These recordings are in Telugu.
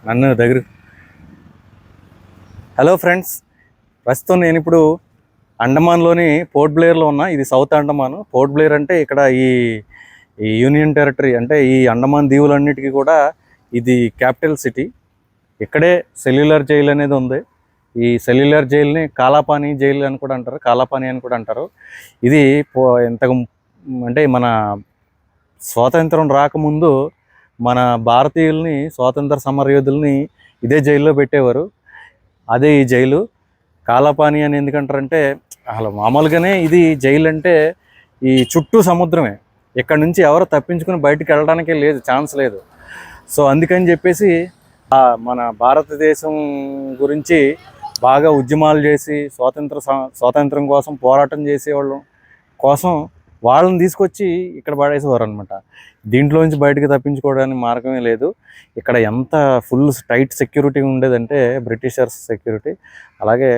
నన్ను దగ్గర. హలో ఫ్రెండ్స్, ప్రస్తుతం నేను ఇప్పుడు అండమాన్లోని పోర్ట్ బ్లేయర్లో ఉన్నా. ఇది సౌత్ అండమాన్. పోర్ట్ బ్లేయర్ అంటే ఇక్కడ ఈ యూనియన్ టెరిటరీ, అంటే ఈ అండమాన్ దీవులన్నిటికీ కూడా ఇది క్యాపిటల్ సిటీ. ఇక్కడే సెల్యులర్ జైలు అనేది ఉంది. ఈ సెల్యులర్ జైలుని కాలాపాని జైలు అని కూడా అంటారు, కాలాపాని అని కూడా అంటారు. ఇది ఇంతకు అంటే మన స్వాతంత్రం రాకముందు మన భారతీయుల్ని, స్వాతంత్ర సమరయోధుల్ని ఇదే జైల్లో పెట్టేవారు. అదే ఈ జైలు. కాలాపాని అని ఎందుకంటారంటే, అసలు మామూలుగానే ఇది జైలు అంటే ఈ చుట్టూ సముద్రమే. ఇక్కడ నుంచి ఎవరు తప్పించుకుని బయటికి వెళ్ళడానికే లేదు, ఛాన్స్ లేదు. సో అందుకని చెప్పేసి మన భారతదేశం గురించి బాగా ఉద్యమాలు చేసి స్వాతంత్రం కోసం పోరాటం చేసేవాళ్ళం కోసం వాళ్ళని తీసుకొచ్చి ఇక్కడ పడేసేవారు అనమాట. దీంట్లోంచి బయటకు తప్పించుకోవడానికి మార్గమే లేదు. ఇక్కడ ఎంత ఫుల్ టైట్ సెక్యూరిటీ ఉండేదంటే బ్రిటిషర్స్ సెక్యూరిటీ. అలాగే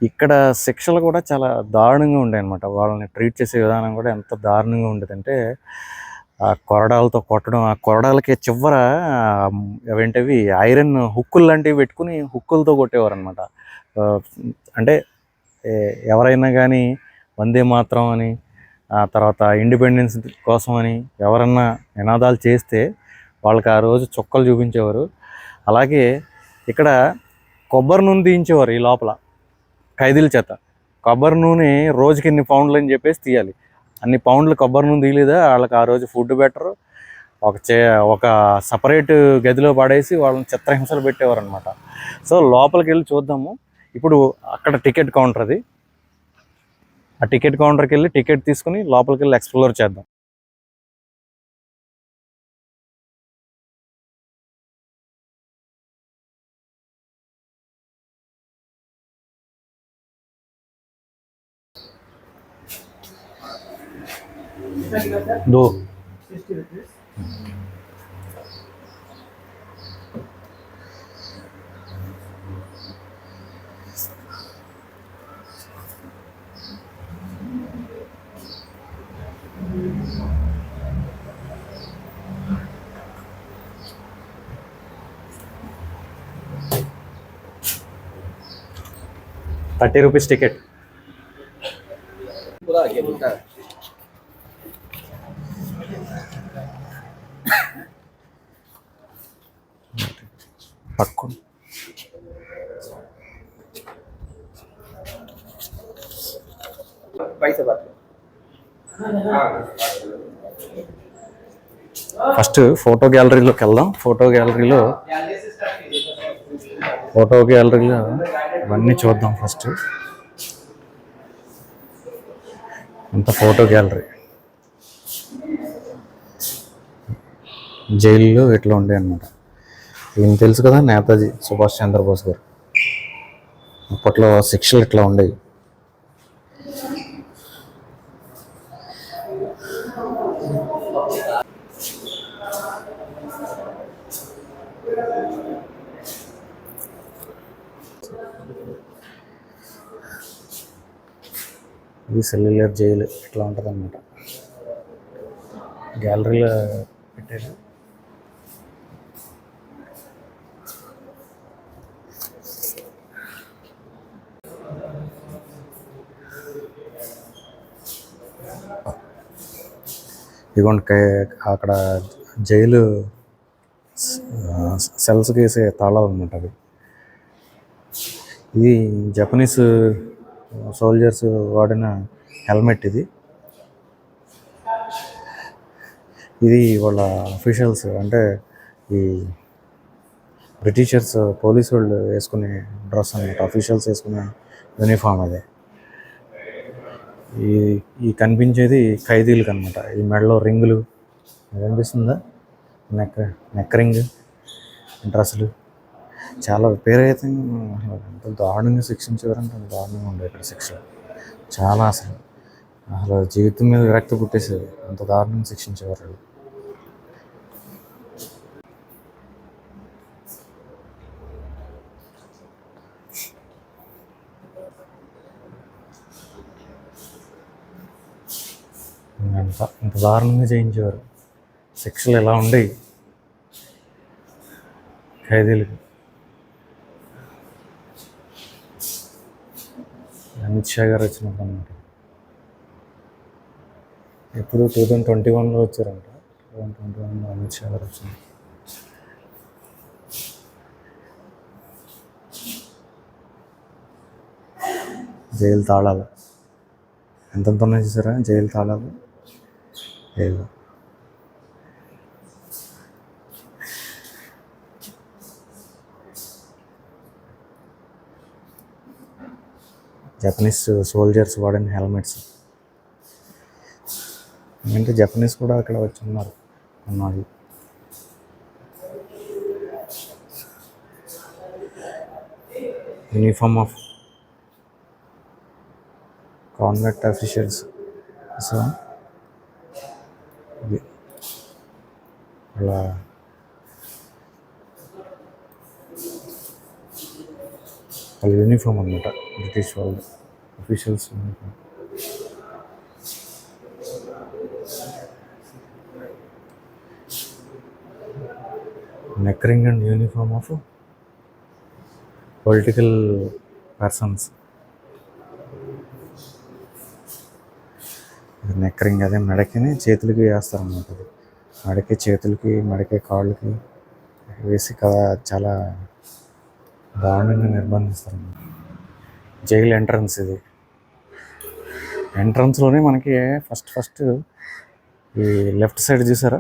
ఇక్కడ శిక్షలు కూడా చాలా దారుణంగా ఉండేవి అనమాట. వాళ్ళని ట్రీట్ చేసే విధానం కూడా ఎంత దారుణంగా ఉండేదంటే ఆ కొరడాలతో కొట్టడం, ఆ కొరడాలకి చివర అవేంటివి ఐరన్ హుక్కులు లాంటివి పెట్టుకుని హుక్కులతో కొట్టేవారు అనమాట. అంటే ఎవరైనా కానీ వందే మాతరం అని, ఆ తర్వాత ఇండిపెండెన్స్ కోసం అని ఎవరన్నా నినాదాలు చేస్తే వాళ్ళకి ఆ రోజు చుక్కలు చూపించేవారు. అలాగే ఇక్కడ కొబ్బరి నూనె తీయించేవారు ఈ లోపల ఖైదీల చేత. కొబ్బరి నూనె రోజుకి ఇన్ని పౌండ్లు అని చెప్పేసి తీయాలి. అన్ని పౌండ్లు కొబ్బరి నూనె తీయలేదా వాళ్ళకి ఆ రోజు ఫుడ్ బెటరు. ఒక సపరేట్ గదిలో పడేసి వాళ్ళని చిత్రహింసలు పెట్టేవారు అనమాట. సో లోపలికి వెళ్ళి చూద్దాము. ఇప్పుడు అక్కడ టికెట్ కౌంటర్ అది. ఆ టికెట్ కౌంటర్కి వెళ్ళి టికెట్ తీసుకుని లోపలికి వెళ్ళి ఎక్స్ప్లోర్ చేద్దాం. దో 30 రూపీస్ టికెట్. పట్టుకోండి. ఫస్ట్ ఫోటో గ్యాలరీలోకి వెళ్దాం. ఫోటో గ్యాలరీలో ఇవన్నీ చూద్దాం. ఫస్ట్ అంత ఫోటో గ్యాలరీ జైల్లో ఇట్లా ఉండే అనమాట. ఈయన తెలుసు కదా, నేతాజీ సుభాష్ చంద్రబోస్ గారు. అప్పట్లో శిక్షలు ఇట్లా ఉండేవి. ఇది సెల్యులర్ జైలు ఇట్లా ఉంటుంది అన్నమాట. గ్యాలరీలో పెట్టారు. ఇదిగోండి అక్కడ జైలు సెల్స్కి వేసే తాళాలు అనమాట అవి. ఇది జపనీస్ సోల్జర్స్ వాడిన హెల్మెట్. ఇది వాళ్ళ అఫీషియల్స్, అంటే ఈ బ్రిటిషర్స్ పోలీసు వాళ్ళు వేసుకునే డ్రెస్ అనమాట. అఫీషియల్స్ వేసుకునే యూనిఫామ్ అదే. ఈ కనిపించేది ఖైదీలకు అనమాట. ఈ మెడలో రింగులు కనిపిస్తుందా, నెక్ రింగ్, డ్రెస్సులు చాలా విపరీతంగా, ఎంత దారుణంగా శిక్షించేవారంటే అంత దారుణంగా ఉండేది ఇక్కడ శిక్ష. చాలా అసలు జీవితం మీద విరక్తి పుట్టేసేది, అంత దారుణంగా శిక్షించేవారు. ఇంత దారుణంగా చేయించేవారు. శిక్షలు ఎలా ఉండేవి ఖైదీలకు. అమిత్ షా గారు వచ్చినప్పుడు అన్నమాట. ఎప్పుడు 2021లో వచ్చారంట. 2021లో అమిత్ షా గారు వచ్చినారు. జైలు తాళాలు ఎంత ఉన్నాయి చూసారా, జైలు తాళాలు. ఏదో జపనీస్ సోల్జర్స్ వాడిన హెల్మెట్స్. అంటే జపనీస్ కూడా అక్కడ వచ్చి ఉన్నారు అన్నది. Uniform of convict officials. So ఇది అలా వాళ్ళ యూనిఫామ్ అనమాట, బ్రిటిష్ వాళ్ళు officials uniform. Neck ring and uniform of political persons. Neck ring అదే మెడకిని చేతులకి వేస్తారన్నమాట. అది మెడకి, చేతులకి, మెడకి, కాళ్ళకి వేసి చాలా దారుణంగా నిర్బంధిస్తారన్నమాట. జైలు ఎంట్రన్స్ ఇది. ఎంట్రన్స్లోనే మనకి ఫస్ట్ ఈ లెఫ్ట్ సైడ్ చూసారా,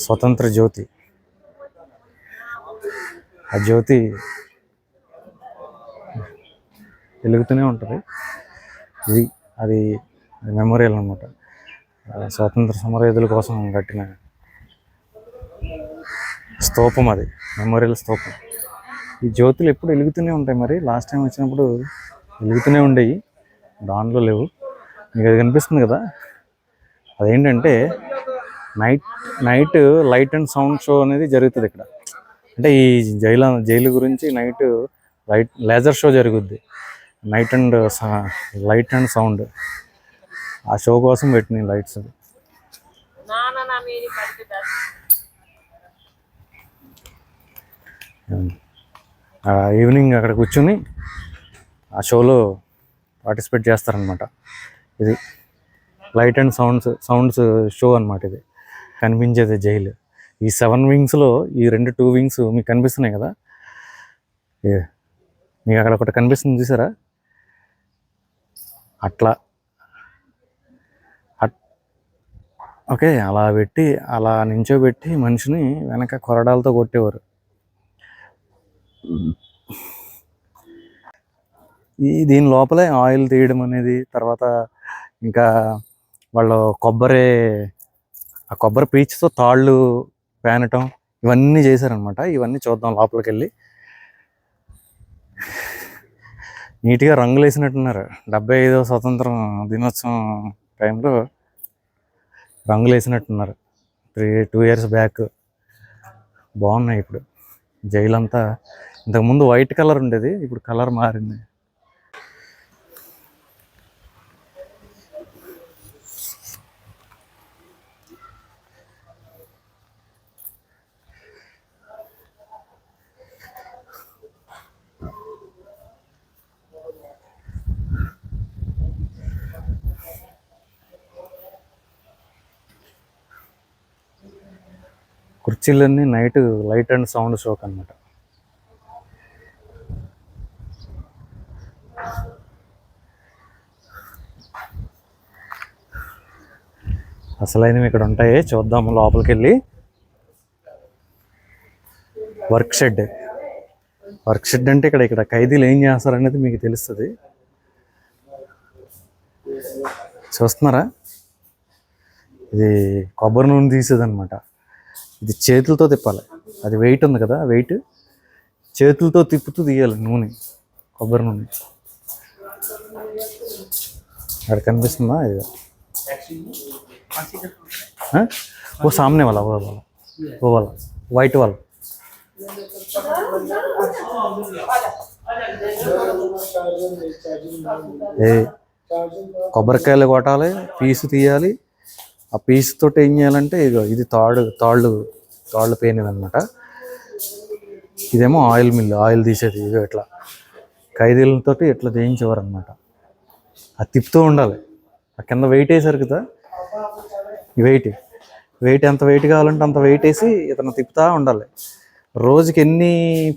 స్వతంత్ర జ్యోతి. ఆ జ్యోతి వెలుగుతూనే ఉంటుంది. అది మెమోరియల్ అనమాట. స్వాతంత్ర సమరయోధుల కోసం కట్టిన స్తూపం, అది మెమోరియల్ స్తూపం. ఈ జ్యోతులు ఎప్పుడు వెలుగుతూనే ఉంటాయి. మరి లాస్ట్ టైం వచ్చినప్పుడు వెలుగుతూనే ఉండేవి, దానిలో లేవు. మీకు అది కనిపిస్తుంది కదా, అదేంటంటే night light and sound show అనేది జరుగుతుంది ఇక్కడ. అంటే ఈ జైలు గురించి నైట్ లేజర్ షో జరుగుద్ది. Light and sound. ఆ షో కోసం పెట్టినాయి లైట్స్. ఈవినింగ్ అక్కడ కూర్చొని ఆ షోలో పార్టిసిపేట్ చేస్తారనమాట. ఇది లైట్ అండ్ సౌండ్స్ షో అనమాట. ఇది కనిపించేది జైలు. ఈ 7 వింగ్స్లో ఈ 2 వింగ్స్ మీకు కనిపిస్తున్నాయి కదా, మీకు అక్కడ ఒకటి కనిపిస్తుంది చూసారా, అట్లా ఓకే, అలా నించోబెట్టి మనిషిని వెనక కొరడాలతో కొట్టేవారు. దీని లోపలే ఆయిల్ తీయడం అనేది, తర్వాత ఇంకా వాళ్ళు కొబ్బరి పీచుతో తాళ్ళు పేనటం, ఇవన్నీ చేశారనమాట. ఇవన్నీ చూద్దాం లోపలికి వెళ్ళి. నీట్గా రంగులు వేసినట్టున్నారు. 75వ స్వతంత్రం దినోత్సవం టైంలో రంగులు వేసినట్టున్నారు. 2 years బ్యాక్. బాగున్నాయి. ఇప్పుడు జైలు అంతా ఇంతకుముందు వైట్ కలర్ ఉండేది, ఇప్పుడు కలర్ మారింది. కుర్చీలన్నీ నైట్ లైట్ అండ్ సౌండ్ షోక్ అనమాట. అసలైనవి ఇక్కడ ఉంటాయి, చూద్దాము లోపలికి వెళ్ళి. వర్క్ షెడ్ అంటే ఇక్కడ ఖైదీలు ఏం చేస్తారనేది మీకు తెలుస్తుంది. చూస్తున్నారా, ఇది కొబ్బరి నూనె తీసేది అనమాట. ఇది చేతులతో తిప్పాలి. అది వెయిట్ ఉంది కదా, వెయిట్ చేతులతో తిప్పుతూ తీయాలి నూనె, కొబ్బరి నూనె. అక్కడ కనిపిస్తుందా ఇది? वो सामने वाला वो वाला वाइट वाला. కొబ్బరికాయలు కొట్టాలి, పీసు తీయాలి, ఆ పీస్ తోటి ఏం చేయాలంటే ఇగో ఇది తాళ్ళు పేనిది అనమాట. ఇదేమో ఆయిల్ మిల్, ఆయిల్ తీసేది. ఇగో ఇట్లా ఖైదీలతోటి ఇట్లా చేయించేవారు అనమాట. అది తిప్పుతూ ఉండాలి. ఆ కింద వెయిట్ వేసారు కదా, ఈ వెయిట్ ఎంత వెయిట్ కావాలంటే అంత వెయిట్ వేసి ఇతను తిప్పుతూ ఉండాలి. రోజుకి ఎన్ని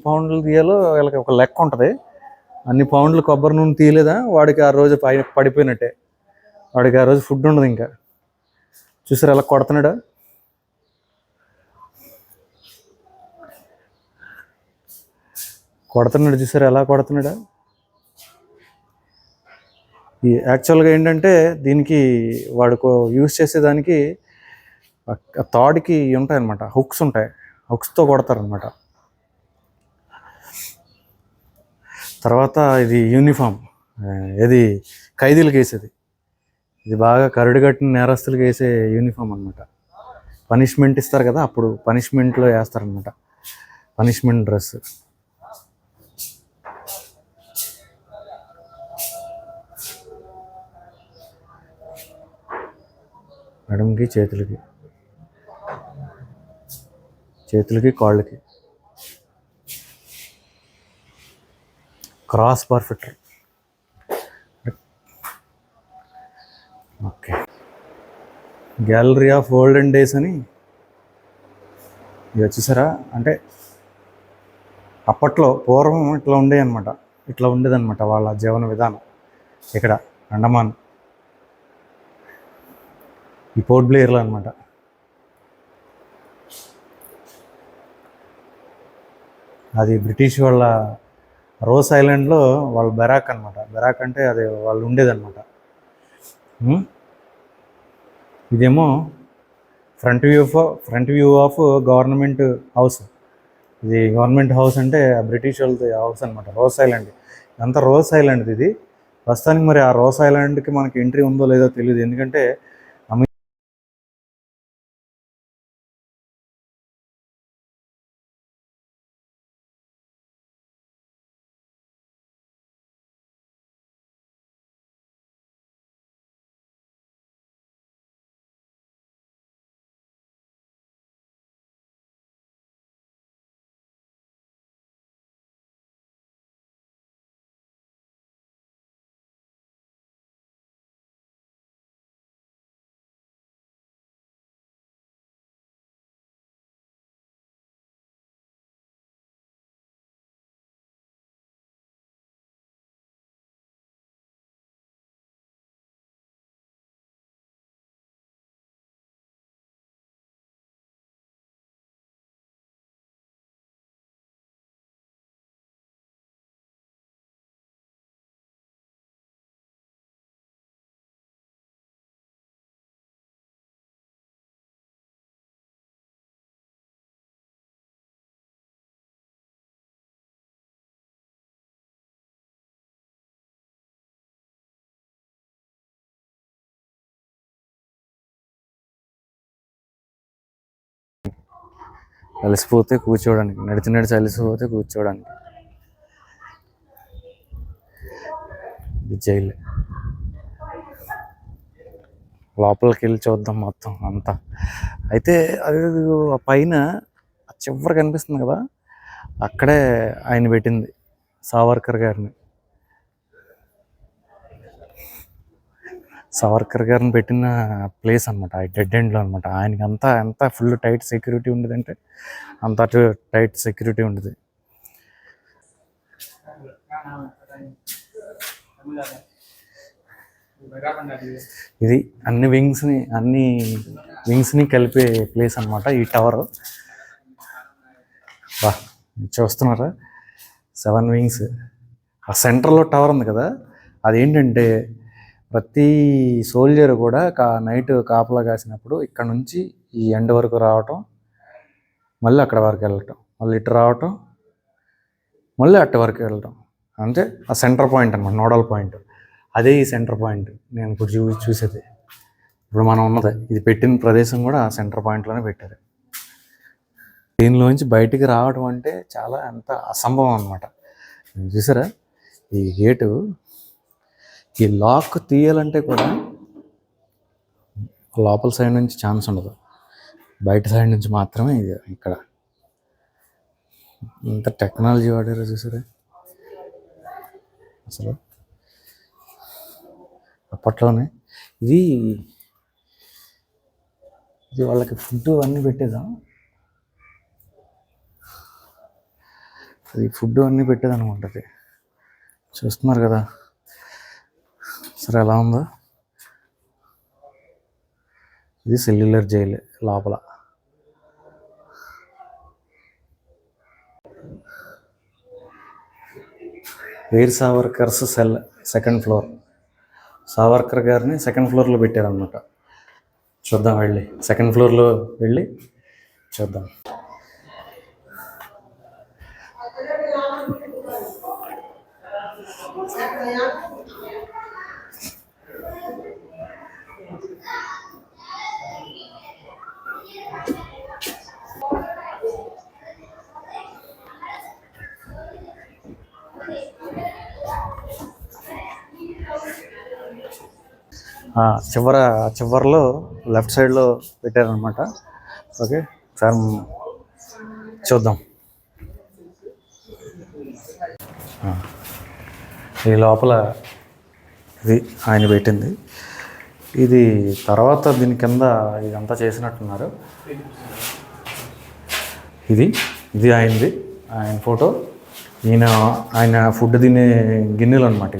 పౌండ్లు తీయాలో వీళ్ళకి ఒక లెక్క ఉంటుంది. అన్ని పౌండ్లు కొబ్బరి నూనె తీయలేదా వాడికి ఆ రోజు పడిపోయినట్టే. వాడికి ఆ రోజు ఫుడ్ ఉండదు. ఇంకా చూసారు ఎలా కొడుతున్నాడా. చూసారు ఎలా కొడుతున్నాడా. ఈ యాక్చువల్గా ఏంటంటే దీనికి వాడుకో యూజ్ చేసేదానికి తాడుకి ఉంటాయి అన్నమాట, హుక్స్ ఉంటాయి. హుక్స్తో కొడతారనమాట. తర్వాత ఇది యూనిఫామ్, ఇది ఖైదీలకు వేసేది. ఇది బాగా కరడు కట్టిన నేరస్తులకు వేసే యూనిఫామ్ అనమాట. పనిష్మెంట్ ఇస్తారు కదా, అప్పుడు పనిష్మెంట్లో వేస్తారనమాట, పనిష్మెంట్ డ్రెస్. నడుముకి, చేతులకి కాళ్ళకి cross perfect. Okay, gallery of olden days అని ఇది వచ్చేసారా. అంటే అప్పట్లో పూర్వం ఇట్లా ఉండేదన్నమాట, ఇట్లా ఉండేదన్నమాట వాళ్ళ జీవన విధానం. ఇక్కడ అండమాన్ ఈ పోర్ట్ బ్లేయర్లో అనమాట. అది బ్రిటిష్ వాళ్ళ రోస్ ఐలాండ్లో వాళ్ళ బెరాక్ అనమాట. బెరాక్ అంటే అది వాళ్ళు ఉండేదన్నమాట. ఇదేమో front view of government house. ఇది గవర్నమెంట్ హౌస్ అంటే బ్రిటిష్ వాళ్ళది హౌస్ అనమాట, రోస్ ఐలాండ్. అంతా రోస్ ఐలాండ్ ఇది. ప్రస్తుతానికి మరి ఆ రోస్ ఐలాండ్కి మనకి ఎంట్రీ ఉందో లేదో తెలియదు, ఎందుకంటే అలసిపోతే కూర్చోవడానికి, నడిచి అలసిపోతే కూర్చోవడానికి. ఇది జైలు. లోపలికి వెళ్ళి చూద్దాం మొత్తం అంతా. అయితే అది పైన చివరి కనిపిస్తుంది కదా, అక్కడే ఆయన పెట్టింది సావర్కర్ గారిని. పెట్టిన ప్లేస్ అనమాట, డెడ్ ఎండ్లో అనమాట. ఆయనకి ఎంత ఫుల్ టైట్ సెక్యూరిటీ ఉండేదంటే అంత టైట్ సెక్యూరిటీ ఉండేది. ఇది అన్ని వింగ్స్ని కలిపే ప్లేస్ అనమాట ఈ టవర్. చూస్తున్నారా 7 వింగ్స్. ఆ సెంటర్లో టవర్ ఉంది కదా, అదేంటంటే ప్రతి సోల్జర్ కూడా నైట్ కాపలా కాసినప్పుడు ఇక్కడ నుంచి ఈ ఎండ్ వరకు రావటం, మళ్ళీ అక్కడ వరకు వెళ్ళటం, మళ్ళీ ఇటు రావటం, మళ్ళీ అటు వరకు వెళ్ళటం. అంటే ఆ సెంటర్ పాయింట్ అనమాట, నోడల్ పాయింట్. అదే ఈ సెంటర్ పాయింట్ నేను ఇప్పుడు చూసేది. ఇప్పుడు మనం ఉన్నది ఇది పెట్టిన ప్రదేశం కూడా ఆ సెంటర్ పాయింట్లోనే పెట్టారు. దీనిలోంచి బయటికి రావడం అంటే చాలా ఎంత అసంభవం అనమాట. చూసారా ఈ గేటు, ఈ లాక్ తీయాలంటే కూడా లోపల సైడ్ నుంచి ఛాన్స్ ఉండదు, బయట సైడ్ నుంచి మాత్రమే ఇది. ఇక్కడ ఇంత టెక్నాలజీ వాడారో చూసారా అసలు. అప్పట్లోనే ఇది ఇది వాళ్ళకి ఫుడ్ అన్నీ పెట్టేదా, అది ఫుడ్ అన్నీ పెట్టేదన్నమాట. అది చూస్తున్నారు కదా సరే ఎలా ఉందో. ఇది సెల్యులర్ జైలు లోపల. వీర్ సావర్కర్స్ సెల్ సెకండ్ ఫ్లోర్. సావర్కర్ గారిని సెకండ్ ఫ్లోర్లో పెట్టారనమాట. చూద్దాం వెళ్ళి, సెకండ్ ఫ్లోర్లో వెళ్ళి చూద్దాం. చివరిలో లెఫ్ట్ సైడ్లో పెట్టారనమాట. ఓకే సార్ చూద్దాం. ఈ లోపల ఇది ఆయన పెట్టింది. ఇది తర్వాత దీని కింద ఇదంతా చేసినట్టున్నారు. ఇది ఇది ఆయనది, ఆయన ఫోటో. ఆయన ఫుడ్ తినే గిన్నెలు అనమాట.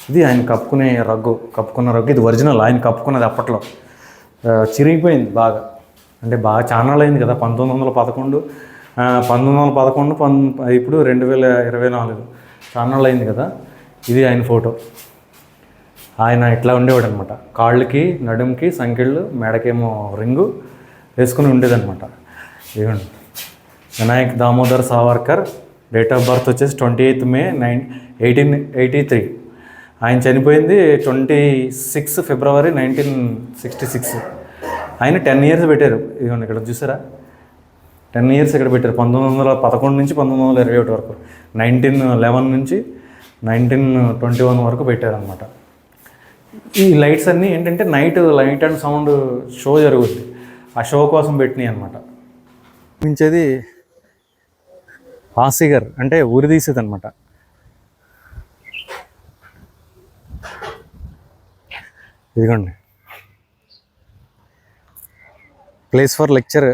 ఇది ఆయన కప్పుకున్న రగ్గు. ఇది ఒరిజినల్, ఆయన కప్పుకున్నది. అప్పట్లో చిరిగిపోయింది బాగా, అంటే బాగా చాలా అయింది కదా. 1911 ఇప్పుడు 2024 చాలా అయింది కదా. ఇది ఆయన ఫోటో. ఆయన ఇట్లా ఉండేవాడు అనమాట. కాళ్ళకి నడుముకి సంకెళ్ళు, మెడకేమో రింగు వేసుకుని ఉండేదన్నమాట. ఇవ్వండి, Vinayak Damodar Savarkar. Date of birth వచ్చేసి 28 మే 1883. ఆయన చనిపోయింది 26 ఫిబ్రవరి 1966. ఆయన 10 ఇయర్స్ పెట్టారు. ఇదిగోండి ఇక్కడ చూసారా, 10 ఇయర్స్ ఇక్కడ పెట్టారు. 1911 నుంచి 1921 వరకు, 1911 నుంచి 1921 వరకు పెట్టారనమాట. ఈ లైట్స్ అన్నీ ఏంటంటే లైట్ అండ్ సౌండ్ షో జరుగుద్ది, ఆ షో కోసం పెట్టినాయి అనమాట. మించేది పాసిగర్ అంటే ఊరి తీసేది అనమాట. ఇదిగోండి, place for lecture,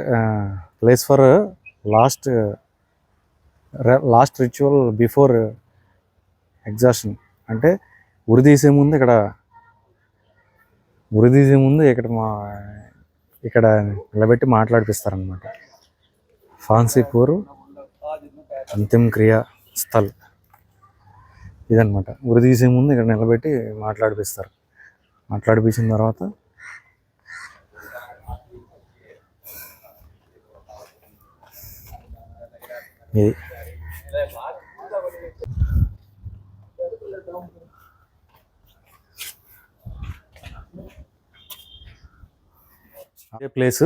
place for last ritual before exhaustion. అంటే ఉరి తీసే ముందు ఇక్కడ నిలబెట్టి మాట్లాడిపిస్తారనమాట. ఫాన్సీపూర్ అంతిమ క్రియా స్థల్ ఇదనమాట. ఉరి తీసే ముందు ఇక్కడ నిలబెట్టి మాట్లాడిపించిన తర్వాత ఇది అదే ప్లేసు.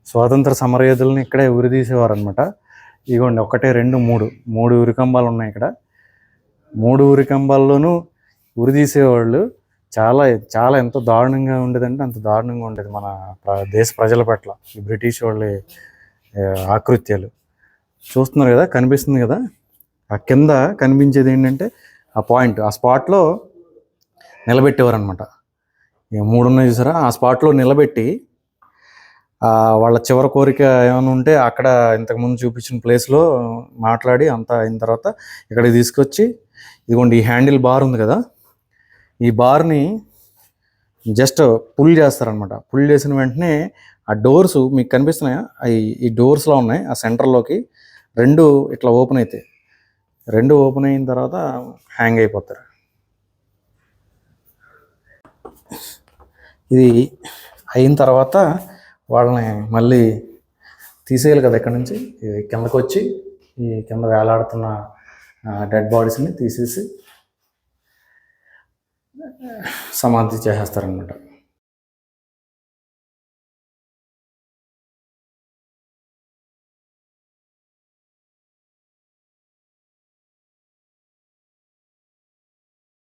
స్వాతంత్ర సమరయోధులని ఇక్కడే ఉరి తీసేవారు అనమాట. ఇదిగోండి, 1 2 3 ఉరికంబాలు ఉన్నాయి ఇక్కడ. 3 ఉరికంబాల్లోనూ ఉరి తీసేవాళ్ళు. చాలా చాలా ఎంత దారుణంగా ఉండేదంటే అంత దారుణంగా ఉండేది మన దేశ ప్రజల పట్ల ఈ బ్రిటిష్ వాళ్ళ ఆకృత్యాలు. చూస్తున్నారు కదా, కనిపిస్తుంది కదా. ఆ కింద కనిపించేది ఏంటంటే ఆ స్పాట్లో నిలబెట్టేవారు అనమాట. 3 ఉన్నాయి చూసారా, ఆ స్పాట్లో నిలబెట్టి వాళ్ళ చివరి కోరిక ఏమైనా ఉంటే అక్కడ ఇంతకుముందు చూపించిన ప్లేస్లో మాట్లాడి అంతా అయిన తర్వాత ఇక్కడికి తీసుకొచ్చి, ఇదిగోండి ఈ హ్యాండిల్ బార్ ఉంది కదా, ఈ బార్ని జస్ట్ పుల్ చేస్తారనమాట. పుల్ చేసిన వెంటనే ఆ డోర్స్ మీకు కనిపిస్తున్నాయా, ఈ డోర్స్లో ఉన్నాయి. ఆ సెంటర్లోకి 2 ఇట్లా ఓపెన్ అవుతాయి. 2 ఓపెన్ అయిన తర్వాత హ్యాంగ్ అయిపోతారు. ఇది అయిన తర్వాత వాళ్ళని మళ్ళీ తీసేయాలి కదా ఇక్కడ నుంచి. కిందకు వచ్చి ఈ కింద వేలాడుతున్న డెడ్ బాడీస్ని తీసేసి సమాధి చేసేస్తారనమాట.